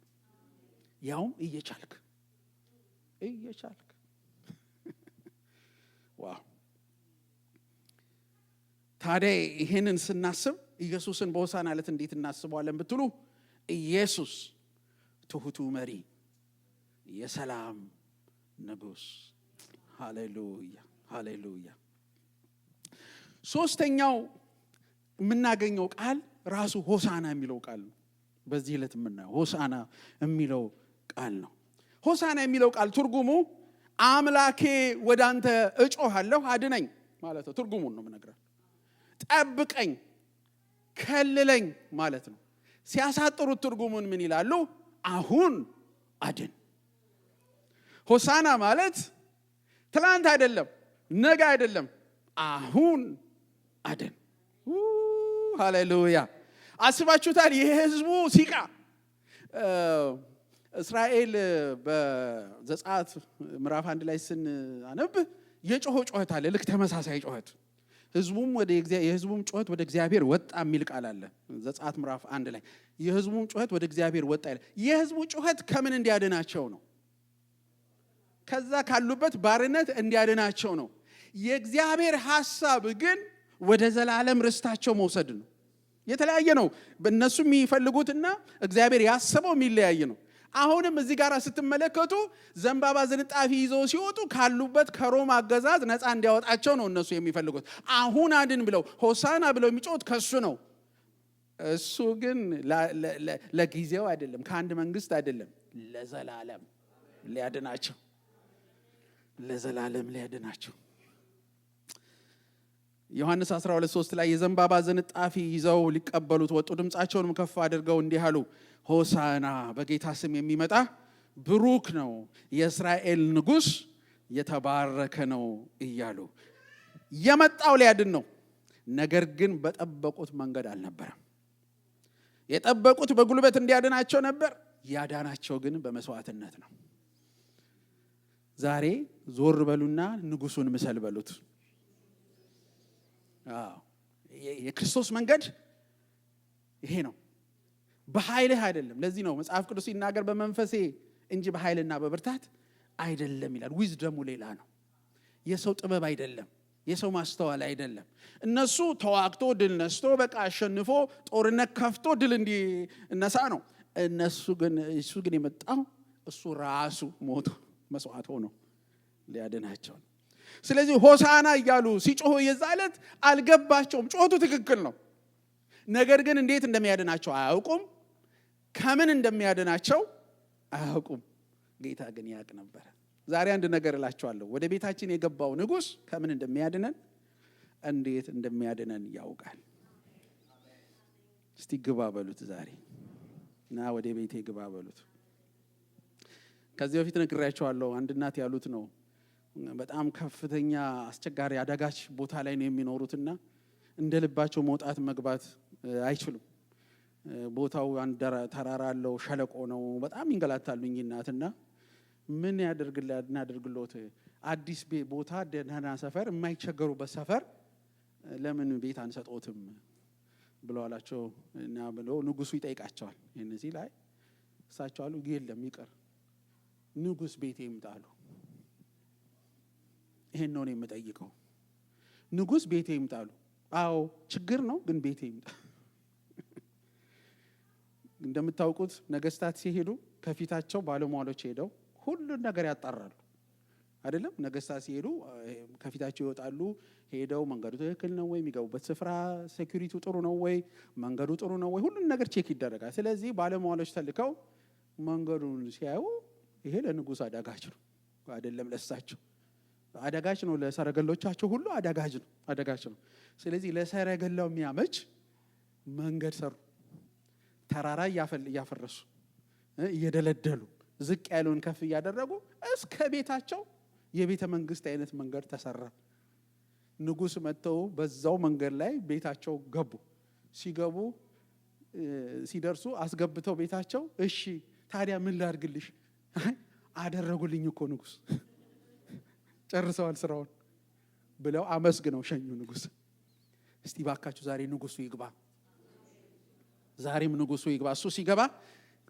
ያውም እየቻልክ ዋው! ታዲያ ይሄንን ስናስብ ኢየሱስን በሆሳና ዕለት እንዴት እናስበዋለን ብትሉ፣ ኢየሱስ ትሁቱ መሪ፣ የሰላም ንጉስ። ሃሌሉያ ሃሌሉያ። ሶስተኛው የምናገኘው ቃል ራሱ ሆሳና የሚለው ቃል ነው። በዚህ ዕለት የምናየው ሆሳና የሚለው ቃል ነው። ሆሳና የሚለው ቃል ትርጉሙ አምላኬ ወደ አንተ እጮሃለሁ አድነኝ ማለት ነው። ትርጉሙን ነው የምነግርህ። ጠብቀኝ፣ ከልለኝ ማለት ነው። ሲያሳጥሩት ትርጉሙን ምን ይላሉ? አሁን አድን። ሆሳና ማለት ትላንት አይደለም፣ ነገ አይደለም፣ አሁን አድን። ሃሌሉያ። አስባችሁታል? ይሄ ህዝቡ ሲቃ እስራኤል በዘጸአት ምዕራፍ 1 ላይ ስናነብ የጮኸው ጩኸት አለ። ልክ ተመሳሳይ ጩኸት የህዝቡም ጩኸት ወደ እግዚአብሔር ወጣ የሚል ቃል አለ። ዘጸአት ምዕራፍ 1 ላይ የህዝቡም ጩኸት ወደ እግዚአብሔር ወጣ ይላል። የህዝቡ ጩኸት ከምን እንዲያድናቸው ነው? ከዛ ካሉበት ባርነት እንዲያድናቸው ነው። የእግዚአብሔር ሐሳብ ግን ወደ ዘላለም ርስታቸው መውሰድ ነው። የተለያየ ነው። በእነሱ የሚፈልጉትና እግዚአብሔር ያሰበው የሚለያይ ነው። አሁንም እዚህ ጋር ስትመለከቱ ዘንባባ ዝንጣፊ ይዘው ሲወጡ ካሉበት ከሮማ አገዛዝ ነፃ እንዲያወጣቸው ነው እነሱ የሚፈልጉት። አሁን አድን ብለው ሆሳና ብለው የሚጮት ከሱ ነው። እሱ ግን ለጊዜው አይደለም፣ ከአንድ መንግስት አይደለም፣ ለዘላለም ሊያድናቸው፣ ለዘላለም ሊያድናቸው። ዮሐንስ 12:3 ላይ የዘንባባ ዝንጣፊ ይዘው ሊቀበሉት ወጡ። ድምፃቸውንም ከፍ አድርገው እንዲህ አሉ፣ ሆሳና በጌታ ስም የሚመጣ ብሩክ ነው፣ የእስራኤል ንጉሥ የተባረከ ነው እያሉ። የመጣው ሊያድን ነው። ነገር ግን በጠበቁት መንገድ አልነበረም። የጠበቁት በጉልበት እንዲያድናቸው ነበር። ያዳናቸው ግን በመስዋዕትነት ነው። ዛሬ ዞር በሉና ንጉሱን ምሰል በሉት። የክርስቶስ መንገድ ይሄ ነው። በኃይልህ አይደለም። ለዚህ ነው መጽሐፍ ቅዱስ ሲናገር በመንፈሴ እንጂ በኃይልና በብርታት አይደለም ይላል። ዊዝደሙ ሌላ ነው። የሰው ጥበብ አይደለም፣ የሰው ማስተዋል አይደለም። እነሱ ተዋግቶ ድል ነስቶ በቃ አሸንፎ ጦርነት ከፍቶ ድል እንዲነሳ ነው። እሱ ግን የመጣው እሱ ራሱ ሞቶ መስዋዕት ሆኖ ሊያድናቸው ነው። ስለዚህ ሆሳና እያሉ ሲጮሁ የዛለት አልገባቸውም። ጮቱ ትክክል ነው። ነገር ግን እንዴት እንደሚያድናቸው አያውቁም። ከምን እንደሚያድናቸው አያውቁም። ጌታ ግን ያውቅ ነበር። ዛሬ አንድ ነገር እላቸዋለሁ። ወደ ቤታችን የገባው ንጉሥ ከምን እንደሚያድነን፣ እንዴት እንደሚያድነን ያውቃል። እስቲ ግባ በሉት። ዛሬ ና ወደ ቤቴ ግባ በሉት። ከዚህ በፊት ነግሬያቸዋለሁ። አንድ እናት ያሉት ነው። በጣም ከፍተኛ አስቸጋሪ አዳጋች ቦታ ላይ ነው የሚኖሩትና እንደ ልባቸው መውጣት መግባት አይችሉም። ቦታው ተራራ አለው፣ ሸለቆ ነው። በጣም ይንገላታሉ እናትና ምን እናደርግሎት አዲስ ቦታ ደህና ሰፈር የማይቸገሩበት ሰፈር ለምን ቤት አንሰጦትም ብለው አላቸው። እና ብለው ንጉሱ ይጠይቃቸዋል። እነዚህ ላይ እሳቸው አሉ የለም ይቀር፣ ንጉስ ቤቴ ይምጣሉ። ይሄን ነው የምጠይቀው። ንጉስ ቤቴ ይምጣሉ። አዎ ችግር ነው ግን ቤቴ ይምጣ። እንደምታውቁት ነገስታት ሲሄዱ ከፊታቸው ባለሟሎች ሄደው ሁሉን ነገር ያጣራሉ አይደለም? ነገስታት ሲሄዱ ከፊታቸው ይወጣሉ። ሄደው መንገዱ ትክክል ነው ወይ፣ የሚገቡበት ስፍራ ሴኩሪቲው ጥሩ ነው ወይ፣ መንገዱ ጥሩ ነው ወይ፣ ሁሉን ነገር ቼክ ይደረጋል። ስለዚህ ባለሟሎች ተልከው መንገዱን ሲያዩ ይሄ ለንጉስ አዳጋች ነው አይደለም? ለሳቸው አዳጋች ነው፣ ለሰረገሎቻቸው ሁሉ አዳጋች ነው። ስለዚህ ለሰረገላው የሚያመች መንገድ ሰሩ። ተራራ እያፈረሱ እየደለደሉ ዝቅ ያለውን ከፍ እያደረጉ እስከ ቤታቸው የቤተ መንግስት አይነት መንገድ ተሰራ። ንጉስ መጥተው በዛው መንገድ ላይ ቤታቸው ገቡ። ሲደርሱ አስገብተው ቤታቸው እሺ ታዲያ ምን ላድርግልሽ? አደረጉልኝ እኮ ንጉስ፣ ጨርሰዋል ስራውን ብለው አመስግነው ሸኙ ንጉስ። እስቲ ባካችሁ ዛሬ ንጉሱ ይግባ። ዛሬም ንጉሱ ይግባ። እሱ ሲገባ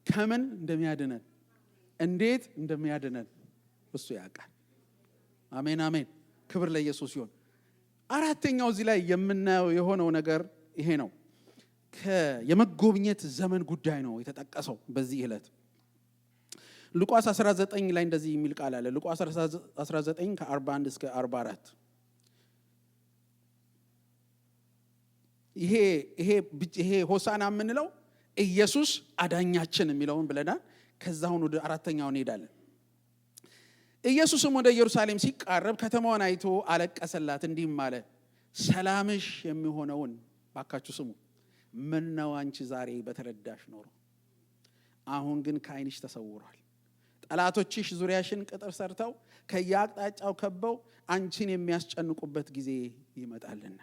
ከምን እንደሚያድነን፣ እንዴት እንደሚያድነን እሱ ያውቃል። አሜን አሜን። ክብር ለኢየሱስ ይሁን። አራተኛው እዚህ ላይ የምናየው የሆነው ነገር ይሄ ነው። የመጎብኘት ዘመን ጉዳይ ነው የተጠቀሰው በዚህ ዕለት። ሉቃስ 19 ላይ እንደዚህ የሚል ቃል አለ። ሉቃስ 19 ከ41 እስከ 44 ይሄ ሆሳና የምንለው ኢየሱስ አዳኛችን የሚለውን ብለናል። ከዛውን ወደ አራተኛው እንሄዳለን። ኢየሱስም ወደ ኢየሩሳሌም ሲቃረብ ከተማዋን አይቶ አለቀሰላት፣ እንዲህም አለ፣ ሰላምሽ የሚሆነውን ባካችሁ ስሙ። ምን ነው አንቺ ዛሬ በተረዳሽ ኖሮ፣ አሁን ግን ከዓይንሽ ተሰውሯል። ጠላቶችሽ ዙሪያሽን ቅጥር ሰርተው ከየአቅጣጫው ከበው አንቺን የሚያስጨንቁበት ጊዜ ይመጣልና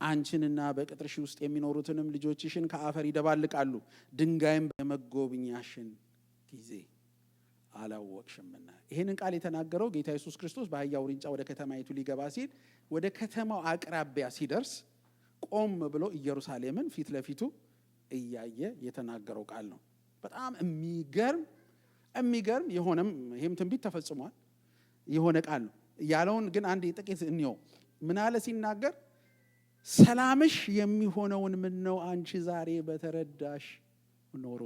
አንቺንና በቅጥርሽ ውስጥ የሚኖሩትንም ልጆችሽን ከአፈር ይደባልቃሉ። ድንጋይም የመጎብኛሽን ጊዜ አላወቅሽምና። ይህንን ቃል የተናገረው ጌታ ኢየሱስ ክርስቶስ በአህያ ውርንጫ ወደ ከተማይቱ ሊገባ ሲል ወደ ከተማው አቅራቢያ ሲደርስ ቆም ብሎ ኢየሩሳሌምን ፊት ለፊቱ እያየ የተናገረው ቃል ነው። በጣም የሚገርም የሆነም ይህም ትንቢት ተፈጽሟል። የሆነ ቃል ነው ያለውን ግን አንድ ጥቂት እንየው። ምን አለ ሲናገር ሰላምሽ የሚሆነውን ምን ነው አንቺ ዛሬ በተረዳሽ ኖሮ።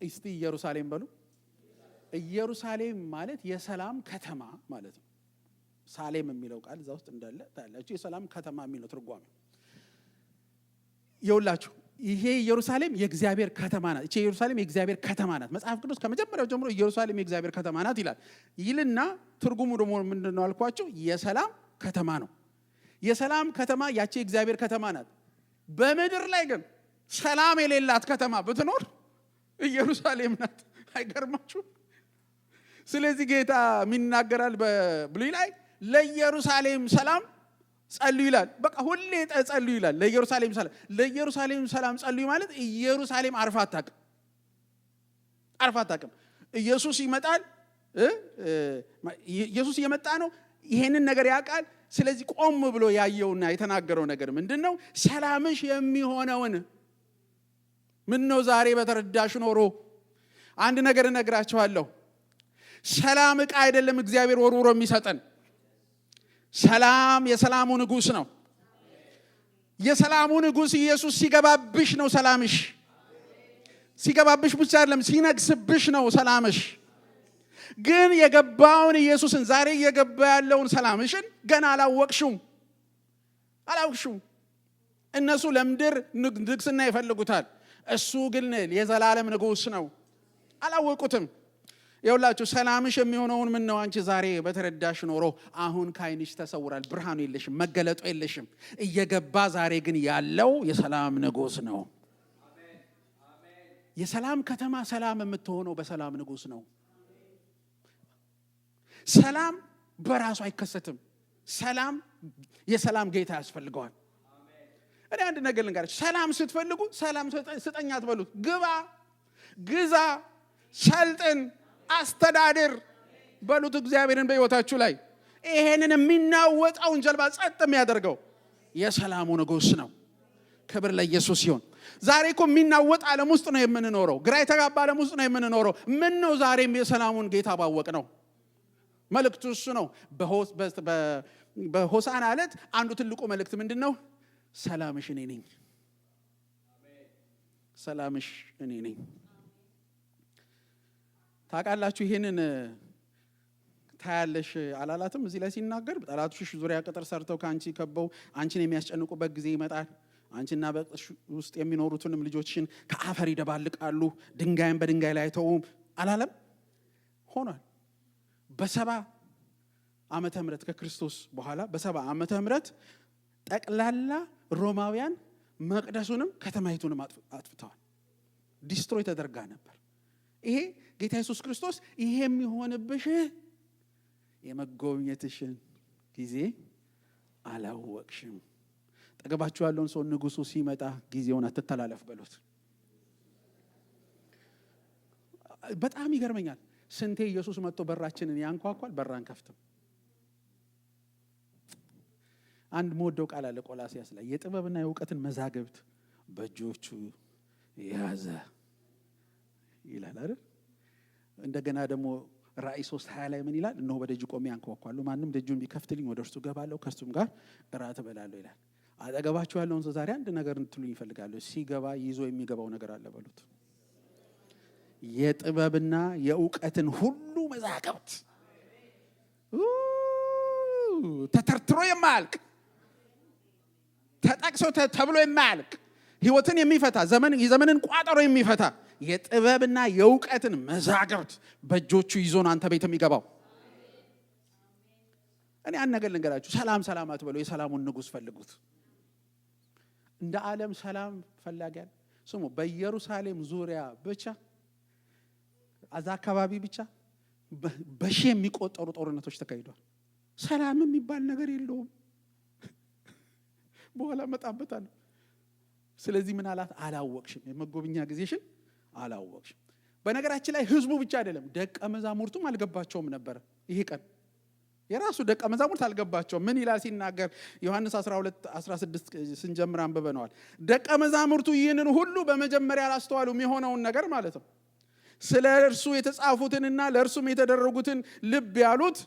እስቲ ኢየሩሳሌም በሉ። ኢየሩሳሌም ማለት የሰላም ከተማ ማለት ነው። ሳሌም የሚለው ቃል እዛ ውስጥ እንዳለ ታያላችሁ። የሰላም ከተማ የሚለው ትርጓሜ ይውላችሁ። ይሄ ኢየሩሳሌም የእግዚአብሔር ከተማ ናት። እቺ ኢየሩሳሌም የእግዚአብሔር ከተማ ናት። መጽሐፍ ቅዱስ ከመጀመሪያው ጀምሮ ኢየሩሳሌም የእግዚአብሔር ከተማ ናት ይላል። ይልና ትርጉሙ ደግሞ ምንድነው አልኳችሁ? የሰላም ከተማ ነው። የሰላም ከተማ ያቺ የእግዚአብሔር ከተማ ናት። በምድር ላይ ግን ሰላም የሌላት ከተማ ብትኖር ኢየሩሳሌም ናት። አይገርማችሁ? ስለዚህ ጌታ የሚናገራል በብሉይ ላይ ለኢየሩሳሌም ሰላም ጸልዩ ይላል። በቃ ሁሌ ጸልዩ ይላል። ለኢየሩሳሌም ሰላም ጸልዩ ማለት ኢየሩሳሌም አርፋ አታውቅም። ኢየሱስ ይመጣል። ኢየሱስ እየመጣ ነው። ይሄንን ነገር ያውቃል። ስለዚህ ቆም ብሎ ያየውና የተናገረው ነገር ምንድነው? ሰላምሽ የሚሆነውን ምን ነው ዛሬ በተረዳሽ ኖሮ። አንድ ነገር እነግራችኋለሁ። ሰላም ዕቃ አይደለም እግዚአብሔር ወርውሮ የሚሰጠን። ሰላም የሰላሙ ንጉሥ ነው። የሰላሙ ንጉሥ ኢየሱስ ሲገባብሽ ነው ሰላምሽ። ሲገባብሽ ብቻ አይደለም ሲነግስብሽ ነው ሰላምሽ። ግን የገባውን ኢየሱስን ዛሬ እየገባ ያለውን ሰላምሽን ገና አላወቅሽውም። እነሱ ለምድር ንግስና ይፈልጉታል። እሱ ግን የዘላለም ንጉሥ ነው። አላወቁትም። ይኸውላችሁ ሰላምሽ የሚሆነውን ምን ነው አንቺ ዛሬ በተረዳሽ ኖሮ። አሁን ከዓይንሽ ተሰውራል። ብርሃኑ የለሽም፣ መገለጡ የለሽም። እየገባ ዛሬ ግን ያለው የሰላም ንጉሥ ነው። የሰላም ከተማ ሰላም የምትሆነው በሰላም ንጉሥ ነው። ሰላም በራሱ አይከሰትም። ሰላም የሰላም ጌታ ያስፈልገዋል። እኔ አንድ ነገር ልንገራችሁ። ሰላም ስትፈልጉ ሰላም ስጠኝ አትበሉት። ግባ፣ ግዛ፣ ሰልጥን፣ አስተዳድር በሉት እግዚአብሔርን በሕይወታችሁ ላይ። ይሄንን የሚናወጣውን ጀልባ ጸጥ የሚያደርገው የሰላሙ ንጉሥ ነው። ክብር ለኢየሱስ ይሁን። ዛሬ እኮ የሚናወጥ ዓለም ውስጥ ነው የምንኖረው። ግራ የተጋባ ዓለም ውስጥ ነው የምንኖረው። ምን ነው ዛሬም የሰላሙን ጌታ ባወቅ ነው። መልእክቱ እሱ ነው። በሆሳዕና ዕለት አንዱ ትልቁ መልእክት ምንድን ነው? ሰላምሽ እኔ ነኝ። ሰላምሽ እኔ ነኝ። ታውቃላችሁ ይሄንን ታያለሽ አላላትም? እዚህ ላይ ሲናገር ጠላቶችሽ ዙሪያ ቅጥር ሰርተው ከአንቺ ከበው አንቺን የሚያስጨንቁበት ጊዜ ይመጣል። አንቺና በቅጥርሽ ውስጥ የሚኖሩትንም ልጆችሽን ከአፈር ይደባልቃሉ፣ ድንጋይን በድንጋይ ላይ አይተውም አላለም? ሆኗል። በ70 ዓመተ ምህረት ከክርስቶስ በኋላ በ70 ዓመተ ምህረት ጠቅላላ ሮማውያን መቅደሱንም ከተማይቱንም አጥፍተዋል። ዲስትሮይ ተደርጋ ነበር። ይሄ ጌታ ኢየሱስ ክርስቶስ ይሄ የሚሆንብሽ የመጎብኘትሽን ጊዜ አላወቅሽም። ጠገባችሁ ያለውን ሰው ንጉሱ ሲመጣ ጊዜውን አትተላለፍ በሉት። በጣም ይገርመኛል። ስንቴ ኢየሱስ መጥቶ በራችንን ያንኳኳል፣ በራን ከፍተም። አንድ ሞደው ቃል አለ ቆላስይስ ላይ የጥበብና የእውቀትን መዛግብት በእጆቹ ያዘ ይላል አይደል? እንደገና ደግሞ ራእይ 3:20 ላይ ምን ይላል? እነሆ በደጅ ቆሜ አንኳኳለሁ፣ ማንም ደጁን ቢከፍትልኝ ወደ እርሱ እገባለሁ፣ ከእርሱም ጋር እራት እበላለሁ ይላል። አጠገባችሁ ያለውን ሰው ዛሬ አንድ ነገር እንትሉኝ ይፈልጋለሁ። ሲገባ ይዞ የሚገባው ነገር አለ በሉት። የጥበብና የእውቀትን ሁሉ መዛግብት ተተርትሮ የማያልቅ ተጠቅሶ ተብሎ የማያልቅ ሕይወትን የሚፈታ የዘመንን ቋጠሮ የሚፈታ የጥበብና የእውቀትን መዛግብት በእጆቹ ይዞ ነው አንተ ቤት የሚገባው። እኔ አንድ ነገር ልንገራችሁ። ሰላም አትበሉ። የሰላሙን ንጉሥ ፈልጉት። እንደ ዓለም ሰላም ፈላጊያል ስሙ። በኢየሩሳሌም ዙሪያ ብቻ አዛ አካባቢ ብቻ በሺህ የሚቆጠሩ ጦርነቶች ተካሂዷል። ሰላም የሚባል ነገር የለውም። በኋላ መጣበታል። ስለዚህ ምን አላት? አላወቅሽም። የመጎብኛ ጊዜሽን አላወቅሽም። በነገራችን ላይ ህዝቡ ብቻ አይደለም ደቀ መዛሙርቱም አልገባቸውም ነበር። ይሄ ቀን የራሱ ደቀ መዛሙርት አልገባቸውም። ምን ይላል ሲናገር ዮሐንስ 12:16 ስንጀምር አንብበነዋል። ደቀ መዛሙርቱ ይህንን ሁሉ በመጀመሪያ አላስተዋሉም፣ የሆነውን ነገር ማለት ነው። ስለ እርሱ የተጻፉትንና ለእርሱም የተደረጉትን ልብ ያሉት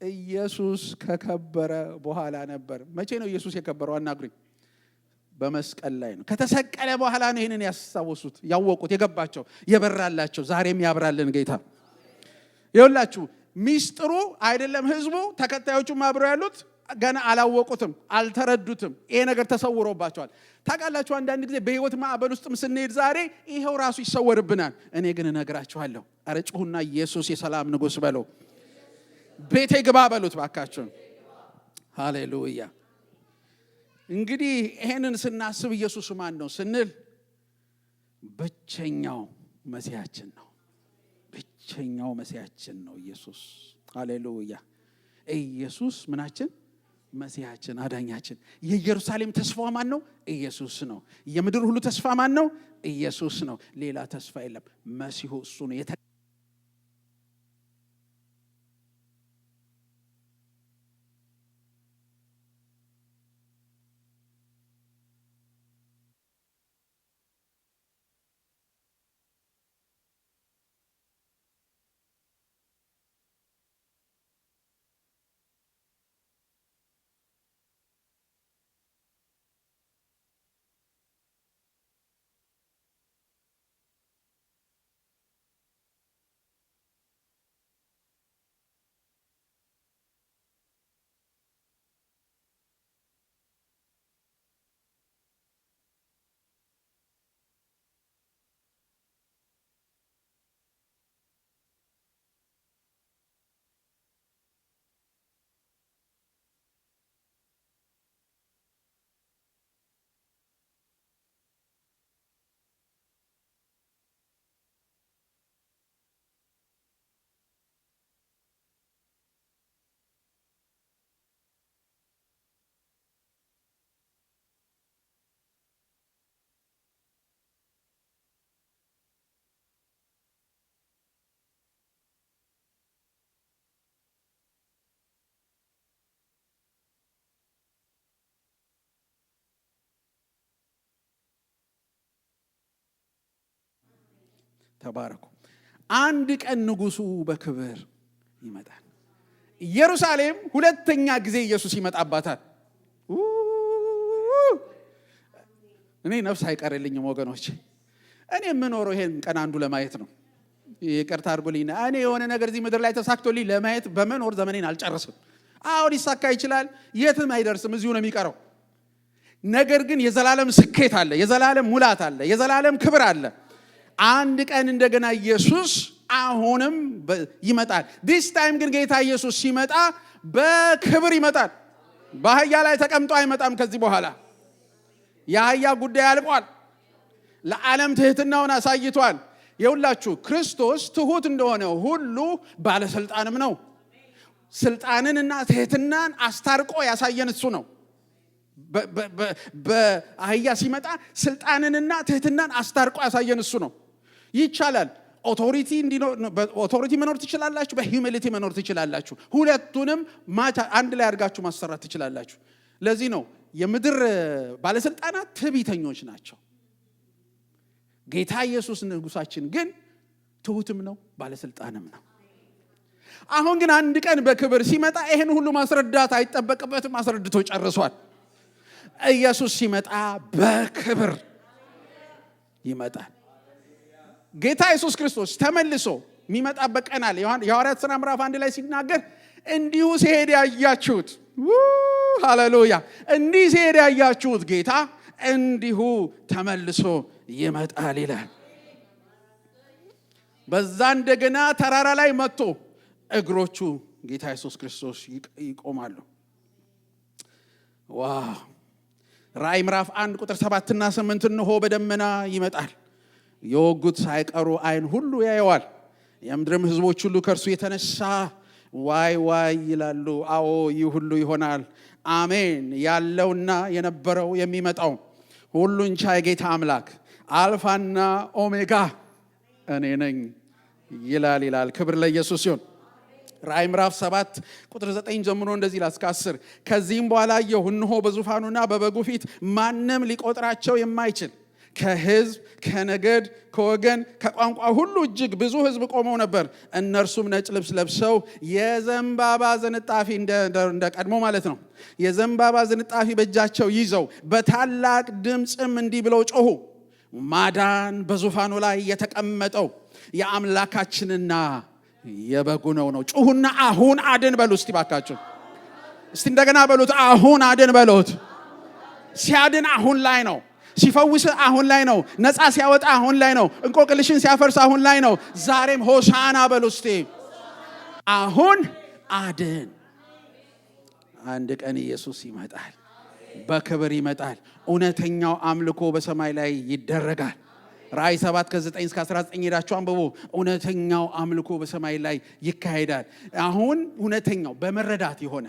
ኢየሱስ ከከበረ በኋላ ነበር። መቼ ነው ኢየሱስ የከበረው? አናግሩኝ። በመስቀል ላይ ነው። ከተሰቀለ በኋላ ነው ይህንን ያስታወሱት፣ ያወቁት፣ የገባቸው፣ የበራላቸው። ዛሬም ያብራልን ጌታ። ይኸውላችሁ ሚስጥሩ አይደለም ህዝቡ፣ ተከታዮቹም አብረው ያሉት ገና አላወቁትም፣ አልተረዱትም። ይሄ ነገር ተሰውሮባቸዋል። ታውቃላችሁ አንዳንድ ጊዜ በህይወት ማዕበል ውስጥም ስንሄድ ዛሬ ይሄው ራሱ ይሰወርብናል። እኔ ግን እነግራችኋለሁ፣ ኧረ ጩኹና ኢየሱስ የሰላም ንጉሥ በለው፣ ቤቴ ግባ በሉት ባካችሁን። ሃሌሉያ። እንግዲህ ይሄንን ስናስብ ኢየሱስ ማን ነው ስንል ብቸኛው መሲያችን ነው። ብቸኛው መሲያችን ነው ኢየሱስ። ሃሌሉያ። ኢየሱስ ምናችን? መሲያችን፣ አዳኛችን። የኢየሩሳሌም ተስፋ ማን ነው? ኢየሱስ ነው። የምድር ሁሉ ተስፋ ማን ነው? ኢየሱስ ነው። ሌላ ተስፋ የለም። መሲሁ እሱ ነው። ተባረኩ። አንድ ቀን ንጉሱ በክብር ይመጣል። ኢየሩሳሌም ሁለተኛ ጊዜ ኢየሱስ ይመጣባታል። እኔ ነፍስ አይቀርልኝም ወገኖች። እኔ የምኖረው ይሄን ቀን አንዱ ለማየት ነው። ይቅርታ አድርጉልኝ። እኔ የሆነ ነገር እዚህ ምድር ላይ ተሳክቶልኝ ለማየት በመኖር ዘመኔን አልጨርስም። አዎ ሊሳካ ይችላል፣ የትም አይደርስም፣ እዚሁ ነው የሚቀረው። ነገር ግን የዘላለም ስኬት አለ፣ የዘላለም ሙላት አለ፣ የዘላለም ክብር አለ። አንድ ቀን እንደገና ኢየሱስ አሁንም ይመጣል። ዲስ ታይም ግን ጌታ ኢየሱስ ሲመጣ በክብር ይመጣል። በአህያ ላይ ተቀምጦ አይመጣም። ከዚህ በኋላ የአህያ ጉዳይ አልቋል። ለዓለም ትህትናውን አሳይቷል። የሁላችሁ ክርስቶስ ትሁት እንደሆነ ሁሉ ባለስልጣንም ነው። ስልጣንንና ትህትናን አስታርቆ ያሳየን እሱ ነው። በአህያ ሲመጣ ስልጣንንና ትህትናን አስታርቆ ያሳየን እሱ ነው። ይቻላል። ኦቶሪቲ መኖር ትችላላችሁ፣ በሂዩሚሊቲ መኖር ትችላላችሁ። ሁለቱንም አንድ ላይ አድርጋችሁ ማሰራት ትችላላችሁ። ለዚህ ነው የምድር ባለስልጣናት ትዕቢተኞች ናቸው። ጌታ ኢየሱስ ንጉሳችን ግን ትሁትም ነው፣ ባለስልጣንም ነው። አሁን ግን አንድ ቀን በክብር ሲመጣ ይሄን ሁሉ ማስረዳት አይጠበቅበትም። አስረድቶ ጨርሷል። ኢየሱስ ሲመጣ በክብር ይመጣል። ጌታ ኢየሱስ ክርስቶስ ተመልሶ የሚመጣበት ቀን አለ። የሐዋርያት ሥራ ምዕራፍ 1 ላይ ሲናገር እንዲሁ ሲሄድ ያያችሁት፣ ሃሌሉያ፣ እንዲህ ሲሄድ ያያችሁት ጌታ እንዲሁ ተመልሶ ይመጣል ይላል። በዛ እንደገና ተራራ ላይ መጥቶ እግሮቹ ጌታ ኢየሱስ ክርስቶስ ይቆማሉ። ዋው! ራእይ ምዕራፍ 1 ቁጥር 7 እና 8 እንሆ በደመና ይመጣል፣ የወጉት ሳይቀሩ ዓይን ሁሉ ያየዋል፣ የምድርም ሕዝቦች ሁሉ ከእርሱ የተነሳ ዋይ ዋይ ይላሉ። አዎ ይህ ሁሉ ይሆናል። አሜን። ያለውና የነበረው የሚመጣው ሁሉን ቻይ ጌታ አምላክ አልፋና ኦሜጋ እኔ ነኝ ይላል። ክብር ለኢየሱስ ይሁን። ራእይ ምዕራፍ 7 ቁጥር 9 ጀምሮ እንደዚህ ይላል እስከ 10። ከዚህም በኋላ አየሁ፣ እነሆ በዙፋኑና በበጉ ፊት ማንም ሊቆጥራቸው የማይችል ከሕዝብ፣ ከነገድ፣ ከወገን፣ ከቋንቋ ሁሉ እጅግ ብዙ ሕዝብ ቆመው ነበር። እነርሱም ነጭ ልብስ ለብሰው የዘንባባ ዝንጣፊ እንደ ቀድሞ ማለት ነው፣ የዘንባባ ዝንጣፊ በእጃቸው ይዘው በታላቅ ድምፅም እንዲህ ብለው ጮኹ፣ ማዳን በዙፋኑ ላይ የተቀመጠው የአምላካችንና የበጉ ነው። ጩሁና አሁን አድን በሉ እስቲ ባካችሁ። እስቲ እንደገና በሉት፣ አሁን አድን በሉት። ሲያድን አሁን ላይ ነው። ሲፈውስ አሁን ላይ ነው። ነፃ ሲያወጣ አሁን ላይ ነው። እንቆቅልሽን ሲያፈርስ አሁን ላይ ነው። ዛሬም ሆሳና በሉ እስቲ። አሁን አድን። አንድ ቀን ኢየሱስ ይመጣል፣ በክብር ይመጣል። እውነተኛው አምልኮ በሰማይ ላይ ይደረጋል። ራእይ 7 ከ9 እስከ 19 ሄዳችሁ አንብቡ። እውነተኛው አምልኮ በሰማይ ላይ ይካሄዳል። አሁን እውነተኛው በመረዳት የሆነ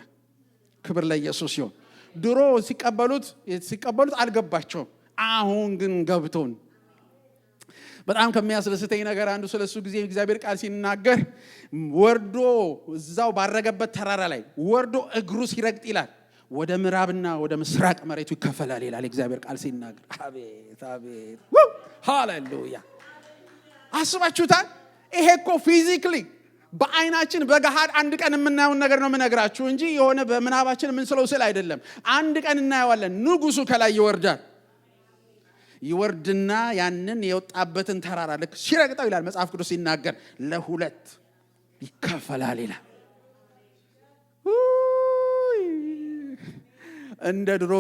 ክብር ለኢየሱስ ይሁን። ድሮ ሲቀበሉት አልገባቸውም። አሁን ግን ገብቶን በጣም ከሚያስደስተኝ ነገር አንዱ ስለሱ ጊዜ እግዚአብሔር ቃል ሲናገር ወርዶ እዛው ባረገበት ተራራ ላይ ወርዶ እግሩ ሲረግጥ ይላል ወደ ምዕራብና ወደ ምስራቅ መሬቱ ይከፈላል ይላል እግዚአብሔር ቃል ሲናገር። አቤት አቤት! ሃሌሉያ! አስባችሁታል? ይሄ እኮ ፊዚክሊ በአይናችን በገሃድ አንድ ቀን የምናየውን ነገር ነው የምነግራችሁ እንጂ የሆነ በምናባችን የምንስለው ስል አይደለም። አንድ ቀን እናየዋለን። ንጉሱ ከላይ ይወርድና ያንን የወጣበትን ተራራ ልክ ሲረግጠው ይላል መጽሐፍ ቅዱስ ሲናገር ለሁለት ይከፈላል ይላል። እንደ ድሮ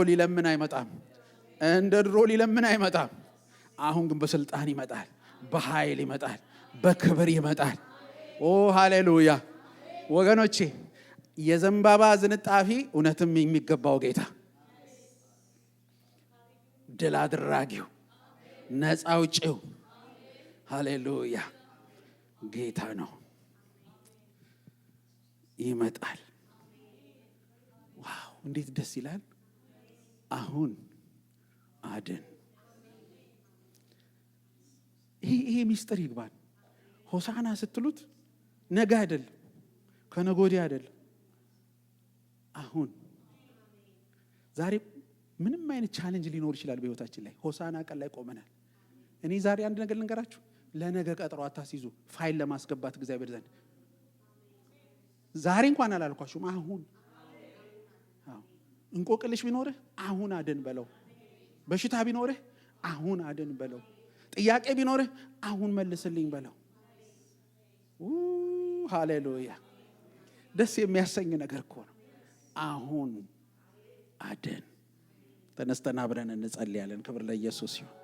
ሊለምን አይመጣም። አሁን ግን በስልጣን ይመጣል፣ በኃይል ይመጣል፣ በክብር ይመጣል። ኦ ሃሌሉያ! ወገኖቼ የዘንባባ ዝንጣፊ እውነትም የሚገባው ጌታ፣ ድል አድራጊው፣ ነፃ አውጪው ሃሌሉያ ጌታ ነው። ይመጣል። ዋው! እንዴት ደስ ይላል! አሁን አድን። ይሄ ሚስጥር ይግባል። ሆሳና ስትሉት ነገ አይደለም፣ ከነገ ወዲያ አይደለም፣ አሁን ዛሬ። ምንም አይነት ቻሌንጅ ሊኖር ይችላል በህይወታችን ላይ። ሆሳና ቀን ላይ ቆመናል። እኔ ዛሬ አንድ ነገር ልንገራችሁ፣ ለነገ ቀጠሮ አታስይዙ። ፋይል ለማስገባት እግዚአብሔር ዘንድ ዛሬ እንኳን አላልኳችሁም። አሁን እንቆቅልሽ ቢኖርህ አሁን አድን በለው። በሽታ ቢኖርህ አሁን አድን በለው። ጥያቄ ቢኖርህ አሁን መልስልኝ በለው። ሃሌሉያ! ደስ የሚያሰኝ ነገር እኮ ነው። አሁን አድን። ተነስተን አብረን እንጸልያለን። ክብር ለኢየሱስ ይሁን።